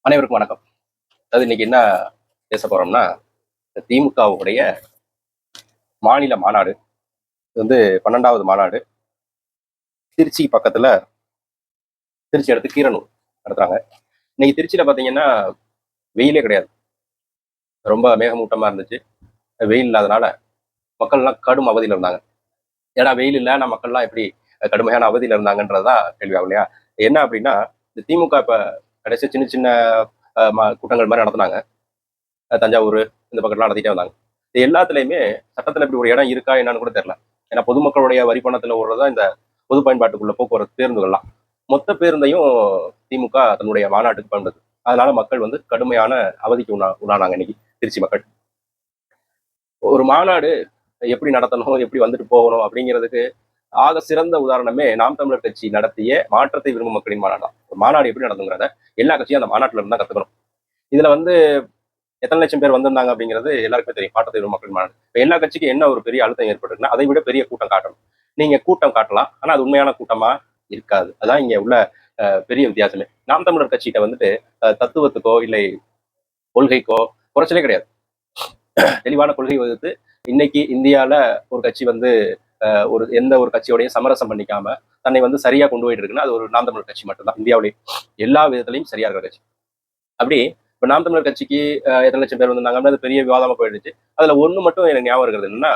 அனைவருக்கும் வணக்கம். அதாவது இன்னைக்கு என்ன பேச போறோம்னா, திமுகவுடைய மாநில மாநாடு. இது வந்து 12வது மாநாடு. திருச்சி பக்கத்துல, திருச்சி அடுத்து கீரனூர் நடத்துறாங்க. இன்னைக்கு திருச்சியில பாத்தீங்கன்னா வெயிலே கிடையாது. ரொம்ப மேகமூட்டமா இருந்துச்சு. வெயில் இல்லாதனால மக்கள்லாம் கடும் அவதியில இருந்தாங்க. ஏன்னா வெயில் இல்ல, ஆனா மக்கள்லாம் எப்படி கடுமையான அவதியில இருந்தாங்கன்றதுதான் கேள்வியாகும் இல்லையா? என்ன அப்படின்னா, இந்த திமுக இப்ப கடைசி சின்ன சின்ன கூட்டங்கள் மாதிரி நடத்துனாங்க. தஞ்சாவூர் இந்த பக்கம்லாம் நடத்திட்டே வந்தாங்க. இது எல்லாத்துலயுமே சட்டத்துல இப்படி ஒரு இடம் இருக்கா என்னன்னு கூட தெரியல. ஏன்னா பொதுமக்களுடைய வரி பணத்துல ஓடுறதா இந்த பொது பயன்பாட்டுக்குள்ள போக்குவரத்து பேருந்துகள்லாம். மொத்த பேருந்தையும் திமுக தன்னுடைய மாநாட்டுக்கு பண்றது. அதனால மக்கள் வந்து கடுமையான அவதிக்கு உள்ளானாங்க இன்னைக்கு திருச்சி மக்கள். ஒரு மாநாடு எப்படி நடத்தணும், எப்படி வந்துட்டு போகணும் அப்படிங்கிறதுக்கு ஆக சிறந்த உதாரணமே நாம் தமிழர் கட்சி நடத்திய மாற்றத்தை விரும்பும் மக்களின் மாநாடு தான். ஒரு மாநாடு எப்படி நடந்துங்கிறத எல்லா கட்சியும் அந்த மாநாட்டுல இருந்தா கத்துக்கணும். இதுல வந்து எத்தனை லட்சம் பேர் வந்திருந்தாங்க அப்படிங்கிறது எல்லாருக்குமே தெரியும். மாற்றத்தை விரும்பும் மக்கள் மாநாடு. இப்ப எல்லா கட்சிக்கும் என்ன ஒரு பெரிய அழுத்தம் ஏற்படுதுன்னா, அதை விட பெரிய கூட்டம் காட்டணும். நீங்க கூட்டம் காட்டலாம், ஆனா அது உண்மையான கூட்டமா இருக்காது. அதான் இங்க உள்ள பெரிய வித்தியாசமே. நாம் தமிழர் கட்சிகிட்ட வந்துட்டு தத்துவத்துக்கோ இல்லை கொள்கைக்கோ குறைச்சலே கிடையாது. தெளிவான கொள்கை வகுத்து இன்னைக்கு இந்தியால ஒரு கட்சி வந்து ஒரு எந்த ஒரு கட்சியோடையும் சமரசம் பண்ணிக்காம தன்னை வந்து சரியா கொண்டு போயிட்டு இருக்குன்னா அது ஒரு நாம் தமிழர் கட்சி மட்டும்தான். இந்தியாவிலேயே எல்லா விதத்திலையும் சரியா இருக்கிற கட்சி. அப்படி இப்ப நாம் தமிழர் கட்சிக்கு எத்தனை லட்சம் பேர் வந்திருந்தாங்க, அது பெரிய விவாதமா போயிடுச்சு. அதுல ஒண்ணு மட்டும் எனக்கு ஞாபகம் இருக்கிறது என்னன்னா,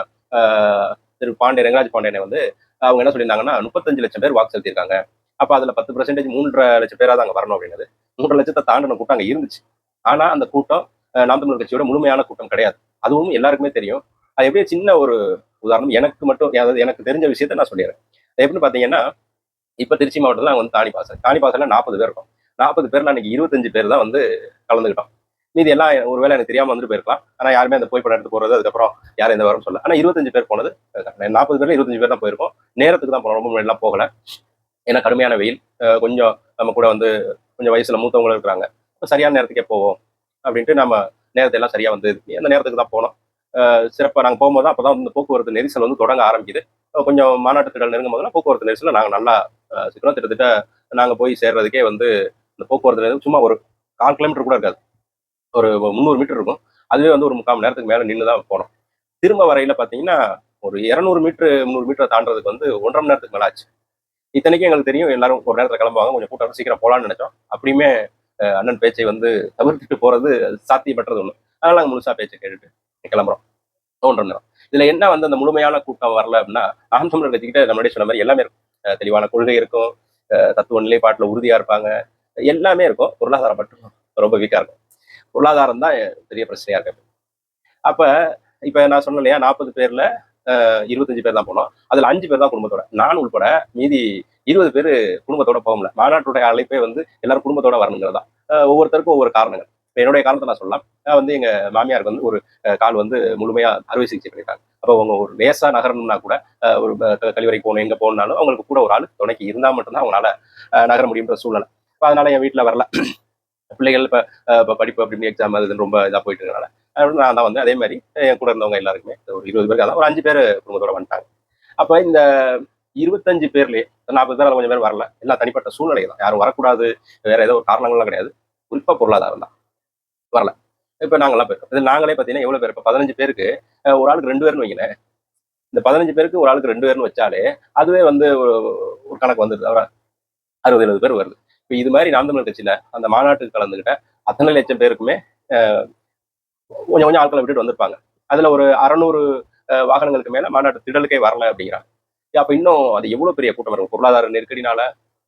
திரு பாண்டிய ரங்கராஜ் பாண்டியனை வந்து அவங்க என்ன சொல்லியிருந்தாங்கன்னா 35 லட்சம் பேர் வாக்கு செலுத்தியிருக்காங்க. அப்ப அதுல 10% 3.5 லட்சம் பேராவது அங்க வரணும் அப்படின்னது. 3 லட்சத்தை தாண்டின கூட்டம் அங்க இருந்துச்சு. ஆனா அந்த கூட்டம் நாம் தமிழர் கட்சியோட முழுமையான கூட்டம் கிடையாது. அதுவும் எல்லாருக்குமே தெரியும். அது எப்படியே சின்ன ஒரு உதாரணம் எனக்கு மட்டும், அதாவது எனக்கு தெரிஞ்ச விஷயத்த நான் சொல்லிடுறேன். எப்படின்னு பாத்தீங்கன்னா, இப்ப திருச்சி மாவட்டத்துல வந்து தாணிப்பாசல 40 பேர் இருக்கும். 40 பேர்ல அன்னைக்கு 25 பேர் தான் வந்து கலந்துக்கிட்டோம். மீதி எல்லாம் ஒருவேளை எனக்கு தெரியாம வந்துட்டு போயிருக்கலாம். ஆனா யாருமே அந்த புகைப்படம் எடுத்து போறது அதுக்கப்புறம் யாரும் எந்த விவரம் சொல்ல. ஆனா 25 பேர் போனது 40 பேர்ல 25 பேர் தான் போயிருக்கோம். நேரத்துக்கு தான் போனோம். ரொம்ப முன்னாடி எல்லாம் போகல. ஏன்னா கடுமையான வெயில். கொஞ்சம் நம்ம கூட வந்து கொஞ்சம் வயசுல மூத்தவங்களும் இருக்கிறாங்க. சரியான நேரத்துக்கே போவோம் அப்படின்ட்டு நம்ம நேரத்தை எல்லாம் சரியா வந்து அந்த நேரத்துக்கு தான் போனோம். சிறப்பாக நாங்கள் போகும்போது தான் அப்பதான் வந்து போக்குவரத்து நெரிசல் வந்து தொடங்க ஆரம்பிக்குது. கொஞ்சம் மாநாட்டு திடல் நெருங்கும் போதெல்லாம் போக்குவரத்து நெரிசலில் நாங்கள் நல்லா சிக்கனம் கிட்டத்தட்ட நாங்கள் போய் சேர்றதுக்கே வந்து இந்த போக்குவரத்து நெரிசல் சும்மா ஒரு 1/4 கிலோமீட்டர் கூட இருக்காது. ஒரு 300 மீட்டர் இருக்கும். அதுவே வந்து ஒரு 3/4 மணி நேரத்துக்கு மேலே நின்று தான் போனோம். திரும்ப வரையில பார்த்தீங்கன்னா ஒரு 200 மீட்டர் 300 மீட்டர் தாண்டறதுக்கு வந்து 1.5 மணி நேரத்துக்கு மேலே ஆச்சு. இத்தனைக்கும் எங்களுக்கு தெரியும் எல்லாரும் ஒரு நேரத்தில் கிளம்புவாங்க, கொஞ்சம் கூட்டம் சீக்கிரம் போகலான்னு நினைச்சோம். அப்படியுமே அண்ணன் பேச்சை வந்து தவிர்த்துட்டு போறது சாத்தியமற்றது ஒண்ணு. அதனால நாங்கள் முழுசா பேச்சை கேட்டுட்டு கிளம்புறோம். 1.5 மணி நேரம். இதுல என்ன வந்து அந்த முழுமையான கூட்டம் வரல அப்படின்னா, நாம் தமிழர் கட்சிக்கிட்ட நம்மளுடைய சொன்ன மாதிரி எல்லாமே இருக்கும். தெளிவான கொள்கை இருக்கும், தத்துவ நிலைப்பாட்டுல உறுதியா இருப்பாங்க, எல்லாமே இருக்கும். பொருளாதாரம் மட்டும் ரொம்ப வீக்கா இருக்கும். பொருளாதாரம் தான் பெரிய பிரச்சனையா இருக்கு. அப்ப இப்ப நான் சொன்னேன் இல்லையா, 40 பேர்ல 25 பேர் தான் போனோம். அதுல 5 பேர் தான் குடும்பத்தோட. நான் உள்பட மீதி 20 பேர் குடும்பத்தோட போக முடியல. மாநாட்டுடைய அழைப்பே வந்து எல்லாரும் குடும்பத்தோட வரணுங்கிறதா. ஒவ்வொருத்தருக்கும் ஒவ்வொரு காரணங்கள். இப்ப என்னுடைய காரணத்தை நான் சொல்லலாம். வந்து எங்க மாமியாருக்கு வந்து ஒரு கால் வந்து முழுமையா அறுவை சிகிச்சை பண்ணிட்டாங்க. அப்போ அவங்க ஒரு லேசா நகரணும்னா கூட ஒரு கழிவறை போகணும், எங்க போகணும்னாலும் அவங்களுக்கு கூட ஒரு ஆள் துணைக்கு இருந்தா மட்டும்தான் அவங்களால நகர முடியுன்ற சூழ்நிலை. இப்போ அதனால என் வீட்டுல வரல. பிள்ளைகள் இப்போ படிப்பு அப்படின்னு எக்ஸாம் அது ரொம்ப இதா போயிட்டு இருக்கனால நான் தான் வந்து அதே மாதிரி என் கூட இருந்தவங்க எல்லாருக்குமே ஒரு 20 பேருக்கு தான் ஒரு 5 பேர் குடும்பத்தோட வந்துட்டாங்க. அப்ப இந்த 25 பேர்லயே 40 பேர் கொஞ்சம் பேர் வரல. எல்லாம் தனிப்பட்ட சூழ்நிலை தான். யாரும் வரக்கூடாது, வேற ஏதோ ஒரு காரணங்கள்லாம் கிடையாது. குறிப்பா பொருளாதாரம் தான் வரல. இப்ப நாங்கெல்லாம் போயிருக்கோம். இது நாங்களே பார்த்தீங்கன்னா எவ்வளவு பேர், இப்ப 15 பேருக்கு ஒரு ஆளுக்கு 2 பேர்னு வைங்களேன். இந்த 15 பேருக்கு ஒரு ஆளுக்கு 2 பேர்னு வச்சாலே அதுவே வந்து ஒரு கணக்கு வந்துருது. 60 70 பேர் வருது. இப்ப இது மாதிரி நாம் தமிழர் கட்சியில அந்த மாநாட்டுக்கு கலந்துகிட்ட அத்தனை லட்சம் பேருக்குமே கொஞ்சம் கொஞ்சம் ஆட்களை விட்டுட்டு வந்திருப்பாங்க. அதுல ஒரு 600 வாகனங்களுக்கு மேல மாநாட்டு திடலுக்கே வரல அப்படிங்கிறாங்க. அப்ப இன்னும் அது எவ்வளவு பெரிய கூட்டம் இருக்கும். பொருளாதார நெருக்கடினால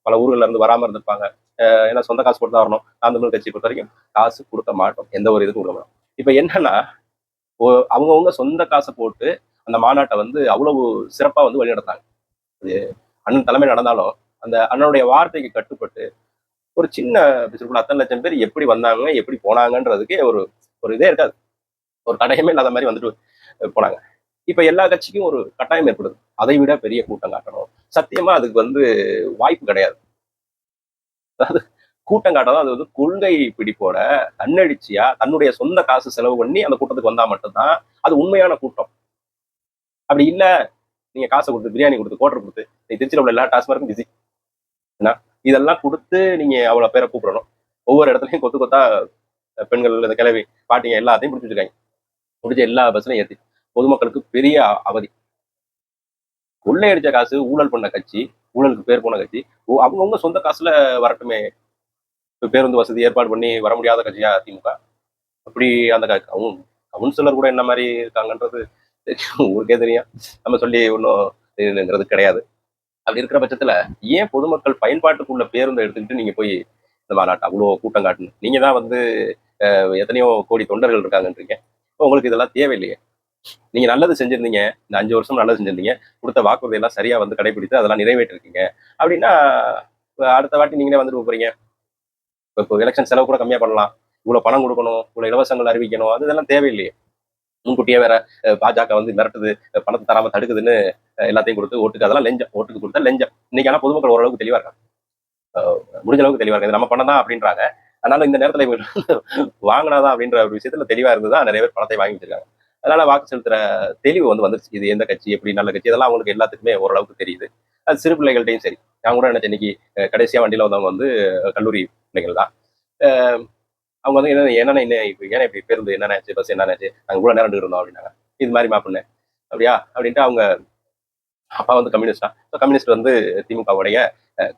பல ஊர்கள்ல இருந்து வராம இருந்திருப்பாங்க. ஏன்னா சொந்த காசு போட்டு தான் வரணும். நாம் தமிழர் கட்சி பொறுத்த வரைக்கும் காசு கொடுக்க மாட்டோம். எந்த ஒரு இதுக்கும் கொடுக்க மாட்டோம். இப்ப என்னன்னா அவங்கவுங்க சொந்த காசை போட்டு அந்த மாநாட்டை வந்து அவ்வளவு சிறப்பா வந்து வழிநடத்தாங்க. அது அண்ணன் தலைமை நடந்தாலும் அந்த அண்ணனுடைய வார்த்தைக்கு கட்டுப்பட்டு ஒரு சின்ன அத்தனை லட்சம் பேர் எப்படி வந்தாங்க, எப்படி போனாங்கன்றதுக்கே ஒரு ஒரு இதே இருக்காது. ஒரு தடயமே இல்லாத மாதிரி வந்துட்டு போனாங்க. இப்ப எல்லா கட்சிக்கும் ஒரு கட்டாயம் ஏற்படுது. அதை விட பெரிய கூட்டம் காட்டணும். சத்தியமா அதுக்கு வந்து வாய்ப்பு கிடையாது. அதாவது கூட்டம் காட்டதான் அது வந்து கொள்கை பிடிப்போட தன்னெழுச்சியா தன்னுடைய சொந்த காசு செலவு பண்ணி அந்த கூட்டத்துக்கு வந்தா மட்டும்தான் அது உண்மையான கூட்டம். அப்படி இல்ல, நீங்க காசை கொடுத்து பிரியாணி கொடுத்து கோட்டர் கொடுத்து திருச்சியில் உள்ள எல்லா டாஸ்மார்க்கும் பிஸி, இதெல்லாம் கொடுத்து நீங்க அவ்வளவு பேரை கூப்பிடணும். ஒவ்வொரு இடத்துலையும் கொத்து கொத்தா பெண்கள், இந்த கிளவி, பாட்டிங்க எல்லாத்தையும் பிடிச்சி வச்சிருக்காங்க. பிடிச்ச எல்லா பஸ்லையும் ஏற்றி பொதுமக்களுக்கு பெரிய அவதி. கொள்ளையடிச்ச காசு, ஊழல் பண்ண கட்சி, ஊழலுக்கு பேர் போன கட்சி, அவங்கவுங்க சொந்த காசுல வரட்டுமே. பேருந்து வசதி ஏற்பாடு பண்ணி வர முடியாத கட்சியா திமுக? அப்படி அந்த கவுன்சிலர் கூட என்ன மாதிரி இருக்காங்கன்றது ஊருக்கே தெரியும். நம்ம சொல்லி ஒன்றும் இதுங்கிறது கிடையாது. அப்படி இருக்கிற பட்சத்துல ஏன் பொதுமக்கள் பயன்பாட்டுக்குள்ள பேருந்தை எடுத்துக்கிட்டு நீங்க போய் இந்த மாநாட்டு அவ்வளோ கூட்டம் காட்டணும்? நீங்க தான் வந்து எத்தனையோ கோடி தொண்டர்கள் இருக்காங்கன்றீங்க. உங்களுக்கு இதெல்லாம் தேவையில்லையே. நீங்க நல்லது செஞ்சிருந்தீங்க, இந்த 5 வருஷம் நல்லது செஞ்சிருந்தீங்க, கொடுத்த வாக்குறுதி எல்லாம் சரியா வந்து கடைபிடித்து அதெல்லாம் நிறைவேற்றிருக்கீங்க அப்படின்னா, அடுத்த வாட்டி நீங்களே வந்துட்டு போறீங்க. இப்போ எலெக்ஷன் செலவு கூட கம்மியா பண்ணலாம். இவ்வளவு பணம் கொடுக்கணும், இவ்வளவு இலவசங்கள் அறிவிக்கணும், அது இதெல்லாம் தேவையில்லையே. முன்கூட்டியே வேற பாஜக வந்து மிரட்டுது, பணத்தை தராம தடுக்குதுன்னு எல்லாத்தையும் கொடுத்து ஓட்டுக்கு, அதெல்லாம் லஞ்சம், ஓட்டுக்கு கொடுத்தா லஞ்சம். இன்னைக்கு ஆனா பொதுமக்கள் ஓரளவுக்கு தெளிவா இருக்காங்க. முடிஞ்ச அளவுக்கு தெளிவா இருக்காங்க. இது நம்ம பணம் தான் அப்படின்றாங்க. அதனால இந்த நேரத்துல இவங்க வாங்கினாதான் அப்படின்ற ஒரு விஷயத்துல தெளிவா இருந்துதான் நிறைய பேர் பணத்தை வாங்கி வச்சிருக்காங்க. அதனால வாக்கு செலுத்துற தெளிவு வந்து வந்துருச்சு. இது எந்த கட்சி, எப்படி நல்ல கட்சி, இதெல்லாம் அவங்களுக்கு எல்லாத்துக்குமே ஓரளவுக்கு தெரியுது. அது சிறு பிள்ளைகள்ட்டையும் சரி. நான் கூட நினைச்சேன் இன்னைக்கு கடைசியா வண்டியில வந்தவங்க வந்து கல்லூரி பிள்ளைகள் தான். அவங்க வந்து என்னென்ன இப்ப ஏன்னா இப்படி பேருந்து என்னென்னாச்சு, பஸ் என்னென்னாச்சு, நாங்க இவ்வளவு நேரம் இருந்தோம் அப்படின்னாங்க. இது மாதிரி மாப்பிள்ளை அப்படியா அப்படின்ட்டு அவங்க அப்பா வந்து கம்யூனிஸ்டா, கம்யூனிஸ்ட் வந்து திமுகவுடைய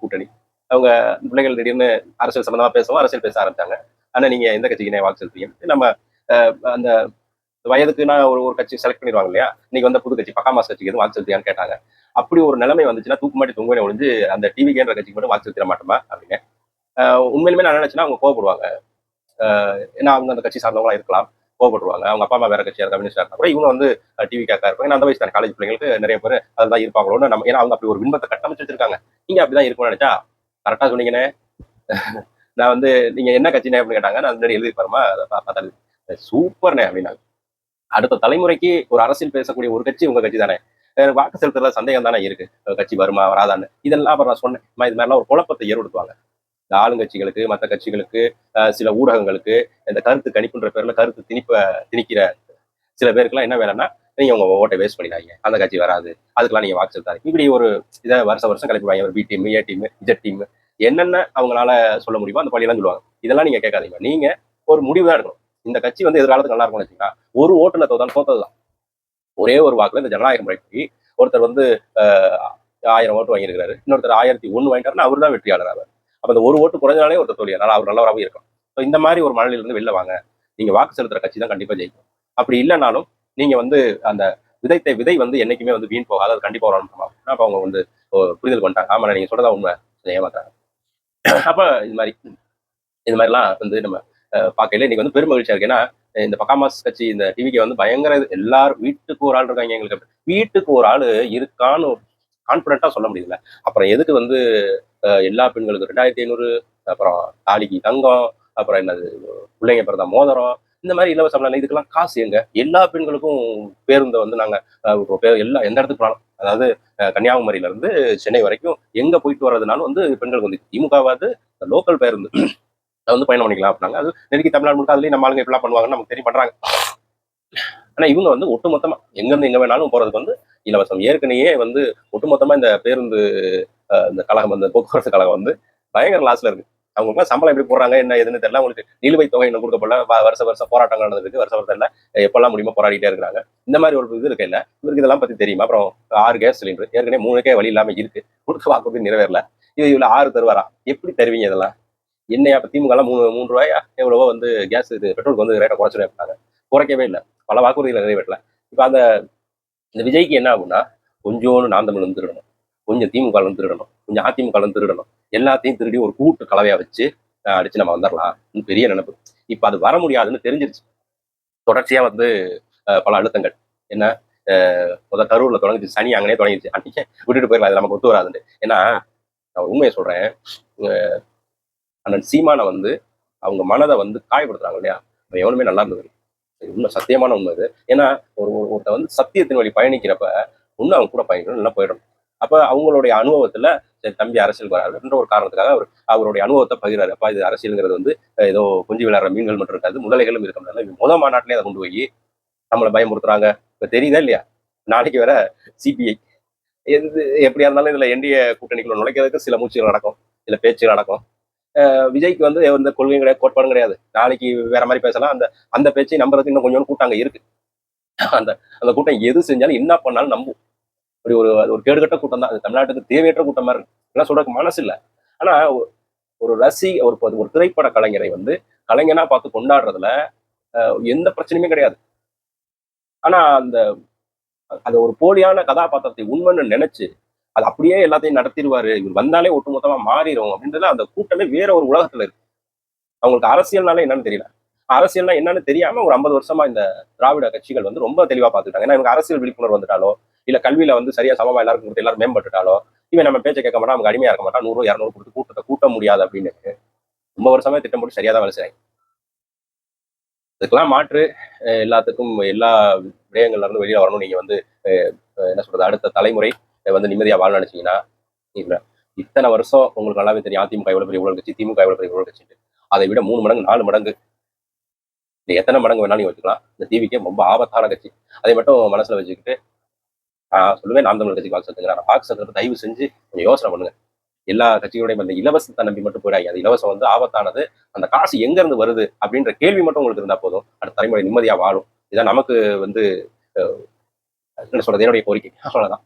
கூட்டணி. அவங்க பிள்ளைகள் திடீர்னு அரசியல் சம்பந்தமா பேசவும் அரசியல் பேச ஆரம்பிச்சாங்க. ஆனா நீங்க எந்த கட்சிக்கு வாக்கு செலுத்துறீங்க? நம்ம அந்த வயதுக்குன்னா ஒரு ஒரு கட்சி செலக்ட் பண்ணிடுவாங்க இல்லையா? இன்னைக்கு வந்து புது கட்சி பக்காமாஸ் கட்சிக்கு எதுவும் வாக்கு செலுத்தியான்னு கேட்டாங்க. அப்படி ஒரு நிலைமை வந்துச்சுன்னா தூக்கு மாட்டி தொங்குவேன் ஒழிஞ்சு அந்த டிவிகேன்ற கட்சிக்கு மட்டும் வாக்கு செலுத்திட மாட்டோமா அப்படின்னு. உண்மையிலுமே நான் நினைச்சேன்னா அவங்க கோவப்படுவாங்க. ஏன்னா அவங்க அந்த கட்சி சார்ந்தவங்களா இருக்கலாம், கோவப்படுவாங்க. அவங்க அப்பா அம்மா வேற கட்சியா கம்யூனிஸ்டா இருந்தா கூட இவங்க வந்து டிவி கேக்கா இருப்பாங்க. நான் அந்த வயசு தானே, காலேஜ் பிள்ளைங்களுக்கு நிறைய பேர் அதில் தான் இருப்பாங்களோன்னு நம்ம, ஏன்னா அவங்க அப்படி ஒரு பின்பத்தை கட்டமைச்சு வச்சிருக்காங்க. நீங்க அப்படிதான் இருக்கும்னு நினைச்சா கரெக்டா சொன்னீங்கன்னே. நான் வந்து நீங்க என்ன கட்சினே அப்படின்னு கேட்டாங்க. நான் முன்னாடி எழுதி பாருமா பார்த்தாரு, சூப்பர்னே அப்படின்னாங்க. அடுத்த தலைமுறைக்கு ஒரு அரசியல் பேசக்கூடிய ஒரு கட்சி உங்க கட்சி தானே. வாக்கு செலுத்துறதுல சந்தேகம் தானே இருக்கு, கட்சி வருமா வராதான்னு. இதெல்லாம் அப்புறம் நான் சொன்னேன், இது மாதிரிலாம் ஒரு குழப்பத்தை ஏற்படுத்துவாங்க இந்த ஆளுங்கட்சிகளுக்கு, மற்ற கட்சிகளுக்கு, சில ஊடகங்களுக்கு, இந்த கருத்து கணிப்புன்ற பேர்ல கருத்து திணிக்கிற சில பேருக்குலாம் என்ன வேலைன்னா, நீங்க உங்க ஓட்டை வேஸ்ட் பண்ணிடாதீங்க, அந்த கட்சி வராது, அதுக்கெல்லாம் நீங்க வாக்கு செலுத்தாதீங்க, இப்படி ஒரு இதை வருஷம் வருஷம் கிளப்பிடுவாங்க. ஒரு B team, A team, Z team, என்னென்ன அவங்களால சொல்ல முடியுமோ அந்த பள்ளியெல்லாம் சொல்லுவாங்க. இதெல்லாம் நீங்க கேட்காதீங்க. நீங்க ஒரு முடிவு தான் எடுக்கணும். இந்த கட்சி வந்து எதிர்காலத்துக்கு நல்லா இருக்கும்னு வச்சுக்கோங்க. ஒரு ஓட்டுல தோத்ததுதான். ஒரே ஒரு வாக்குல இந்த ஜனநாயக முறைக்கு ஒருத்தர் வந்து 1000 ஓட்டு வாங்கியிருக்காரு, இன்னொருத்தர் 1001 வாங்கிட்டாருன்னா அவர் தான் வெற்றியாளர். அவர் அப்ப அந்த ஒரு ஓட்டு குறைஞ்சாலே ஒருத்தர் தோல்வி, அதனால அவர் நல்லவராகவும் இருக்கும். இந்த மாதிரி ஒரு மனநிலையிலிருந்து வெளில வாங்க. நீங்க வாக்கு செலுத்துற கட்சி தான் கண்டிப்பா ஜெயிக்கும். அப்படி இல்லைனாலும் நீங்க வந்து அந்த விதை வந்து என்னைக்குமே வந்து வீண் போகாது, அது கண்டிப்பா ஒரு அனுபவம். அப்ப அவங்க வந்து புரிதல் பண்ணிட்டாங்க. ஆமா நீங்க சொல்றதா உண்மை, ஏமாத்தாங்க. அப்ப இது மாதிரிலாம் வந்து நம்ம பார்க்கையில இன்னைக்கு வந்து பெரும் மகிழ்ச்சியா இருக்கு. ஏன்னா இந்த பக்காமாஸ் கட்சி, இந்த டிவிக்கு வந்து பயங்கர எல்லாரும் வீட்டுக்கு ஒரு ஆள் இருக்காங்க எங்களுக்கு. வீட்டுக்கு ஒரு ஆள் இருக்கான்னு கான்பிடண்டா சொல்ல முடியல. அப்புறம் எதுக்கு வந்து எல்லா பெண்களுக்கு 2500, அப்புறம் தாலிக்கு தங்கம், அப்புறம் என்னது பிள்ளைங்க பிறந்த மோதிரம், இந்த மாதிரி இலவசம், இதுக்கெல்லாம் காசு எங்க? எல்லா பெண்களுக்கும் பேருந்தை வந்து நாங்க எல்லா எந்த இடத்துக்கு போனாலும், அதாவது கன்னியாகுமரியில இருந்து சென்னை வரைக்கும் எங்க போயிட்டு வர்றதுனாலும் வந்து பெண்களுக்கு வந்து திமுகவாது லோக்கல் பேருந்து வந்து பயணம் பண்ணிக்கலாம் அப்படின்னாங்க. அது நெருக்கி தமிழ்நாடு முழுக்க அதுலயும் நம்ம ஆளுங்க இப்படிலாம் பண்ணுவாங்கன்னு நமக்கு தெரியும், பண்றாங்க. ஆனா இவங்க வந்து ஒட்டுமொத்தமா எங்க இருந்து எங்க வேணாலும் போறதுக்கு வந்து இலவசம். ஏற்கனவே வந்து ஒட்டுமொத்தமா இந்த பேருந்து இந்த கழகம், இந்த போக்குவரத்து கழகம் வந்து பயங்கர லாஸ்ல இருக்கு. அவங்க சம்பளம் எப்படி போடுறாங்க என்ன எதுன்னு தெரியல. அவங்களுக்கு நிலுவைத் தொகை இன்னும் கொடுக்கப்படல. வருஷ வருஷம் போராட்டங்கள் நடந்துருக்கு. வருஷ வருஷம் இல்ல, எப்பெல்லாம் முடியுமோ போராடிட்டே இருக்கிறாங்க. இந்த மாதிரி ஒரு இது இருக்கு இல்ல, இவருக்கு இதெல்லாம் பத்தி தெரியுமா? அப்புறம் 6 கேஸ் சிலிண்டர் ஏற்கனவே 3க்கே வழி இல்லாம இருக்கு, கொடுத்த வாக்குறுதி நிறைவேறல. இவ்வளவு 6 தருவாரா? எப்படி தருவீங்க இதெல்லாம்? என்னையா இப்ப திமுக எல்லாம் 3 ரூபாயா எவ்வளவோ வந்து கேஸ், இது பெட்ரோலுக்கு வந்து ரேட்டை குறைச்சிடும் அப்படின்னாங்க. குறைக்கவே இல்லை, பல வாக்குறுதிகளை நிறைவேற்றல. இப்ப அந்த இந்த விஜய்க்கு என்ன ஆகும்னா, கொஞ்சோண்டு நாம் தமிழ் வந்து திருடணும், கொஞ்சம் திமுக வந்து திருடணும், கொஞ்சம் அதிமுக வந்து திருடணும், எல்லாத்தையும் திருடி ஒரு கூட்டு கலவையா வச்சு அடிச்சு நம்ம வந்துடலாம் பெரிய நினைப்பு. இப்ப அது வர முடியாதுன்னு தெரிஞ்சிருச்சு. தொடர்ச்சியா வந்து பல அழுத்தங்கள் என்ன, முதல் கரூர்ல தொடங்கிச்சு, சனி அங்கனே தொடங்கிடுச்சு. அன்னைக்கு விட்டுட்டு போயிடலாம், அது நமக்கு ஒத்து வராதுன்னு. ஏன்னா நான் உண்மையை சொல்றேன், அண்ணன் சீமானை வந்து அவங்க மனதை வந்து காயப்படுத்துறாங்க இல்லையா, எவனுமே நல்லா இருந்தது உண்மை, சத்தியமான உண்மை இது. ஏன்னா ஒருத்த வந்து சத்தியத்தின் வழி பயணிக்கிறப்ப இன்னும் அவங்க கூட பயணிக்கணும், நல்லா போயிடணும். அப்ப அவங்களுடைய அனுபவத்துல சரி தம்பி அரசியல் வராதுன்ற ஒரு காரணத்துக்காக அவருடைய அனுபவத்தை பகிராரு. அப்பா இது அரசியலுங்கிறது வந்து ஏதோ கொஞ்சம் விளையாடுற மீன்கள் மட்டும் இருக்காது, முதலைகளும் இருக்க முடியாது. முதல் மாநாட்டிலே அதை கொண்டு போய் நம்மளை பயமுறுத்துறாங்க. இப்ப தெரியுதா இல்லையா? நாளைக்கு வேற சிபிஐ, எது எப்படியா இருந்தாலும் இதுல என்டிஏ கூட்டணிக்குள்ள நுழைக்கிறதுக்கு சில மூச்சுகள் நடக்கும், சில பேச்சுகள் நடக்கும். விஜய்க்கு வந்து எந்த கொள்கையும் கிடையாது, கோட்பாடும் கிடையாது. நாளைக்கு வேற மாதிரி பேசலாம். அந்த அந்த பேச்சை நம்புறதுக்கு இன்னும் கொஞ்சம் கூட்டம் அங்க இருக்கு. அந்த அந்த கூட்டம் எது செஞ்சாலும் என்ன பண்ணாலும் நம்பும். அப்படி ஒரு ஒரு கேடுகட்ட கூட்டம் தான். அது தமிழ்நாட்டுக்கு தேவையற்ற கூட்டம் மாதிரி இருக்கு. எல்லாம் சொல்றதுக்கு மனசு இல்ல. ஆனா ஒரு ஒரு திரைப்பட கலைஞரை வந்து கலைஞனா பார்த்து கொண்டாடுறதுல எந்த பிரச்சனையுமே கிடையாது. ஆனா அந்த அந்த ஒரு போலியான கதாபாத்திரத்தை உண்மைன்னு நினைச்சு அது அப்படியே எல்லாத்தையும் நடத்திடுவாரு. இவர் வந்தாலே ஒட்டுமொத்தமா மாறிடும் அப்படின்றதுல அந்த கூட்டமே வேற ஒரு உலகத்துல இருக்கு. அவங்களுக்கு அரசியல்னாலே என்னன்னு தெரியல. அரசியல்னா என்னன்னு தெரியாம ஒரு 50 வருஷமா இந்த திராவிட கட்சிகள் வந்து ரொம்ப தெளிவா பார்த்துட்டாங்க. ஏன்னா இவங்க அரசியல் விழிப்புணர்வு வந்துட்டாலோ, இல்ல கல்வியில வந்து சரியா சமமா எல்லாருக்கும் கொடுத்து எல்லாரும் மேம்பட்டுட்டாலோ, இவன் நம்ம பேச்சை கேட்க மாட்டான், நமக்கு அடிமையா இருக்க மாட்டான், 100 200 கொடுத்து கூட்டத்தை கூட்ட முடியாது அப்படின்னு ரொம்ப வருஷமே திட்டம் போட்டு சரியா தான் வேலை செய்றாங்க. இதுக்கெல்லாம் மாற்று எல்லாத்துக்கும் எல்லா விடயங்கள்ல இருந்து வெளியே வரணும். நீங்க வந்து என்ன சொல்றது, அடுத்த தலைமுறை வந்து நிம்மதியா வாழ நினைச்சீங்கன்னா, இல்ல இத்தனை வருஷம் உங்களுக்கு நல்லாவே தெரியும். அதிமுக எவ்வளவு பெரிய ஊழல் கட்சி, திமுக எவ்வளவு பெரிய ஊழல் கட்சி. அதை விட 3 மடங்கு 4 மடங்கு இல்ல எத்தனை மடங்கு வேணாலும் நீங்க வச்சுக்கலாம். இந்த டிவிக்கே ரொம்ப ஆபத்தான கட்சி. அதை மட்டும் மனசுல வச்சுக்கிட்டு நான் சொல்லுவேன், நாம் தமிழர் கட்சிக்கு வாக்கு செலுத்துங்க. நான் வாக்கு செலுத்துறது தயவு செஞ்சு கொஞ்சம் யோசனை பண்ணுங்க. எல்லா கட்சியோடையும் அந்த இலவசத்தை நம்பி மட்டும் போயிடாங்க. அது இலவசம் வந்து ஆபத்தானது. அந்த காசு எங்க இருந்து வருது அப்படின்ற கேள்வி மட்டும் உங்களுக்கு இருந்தா போதும். அடுத்த தலைமுறை நிம்மதியா வாழும். இதான் நமக்கு வந்து என்ன சொல்றது, என்னுடைய கோரிக்கை. அவ்வளவுதான்.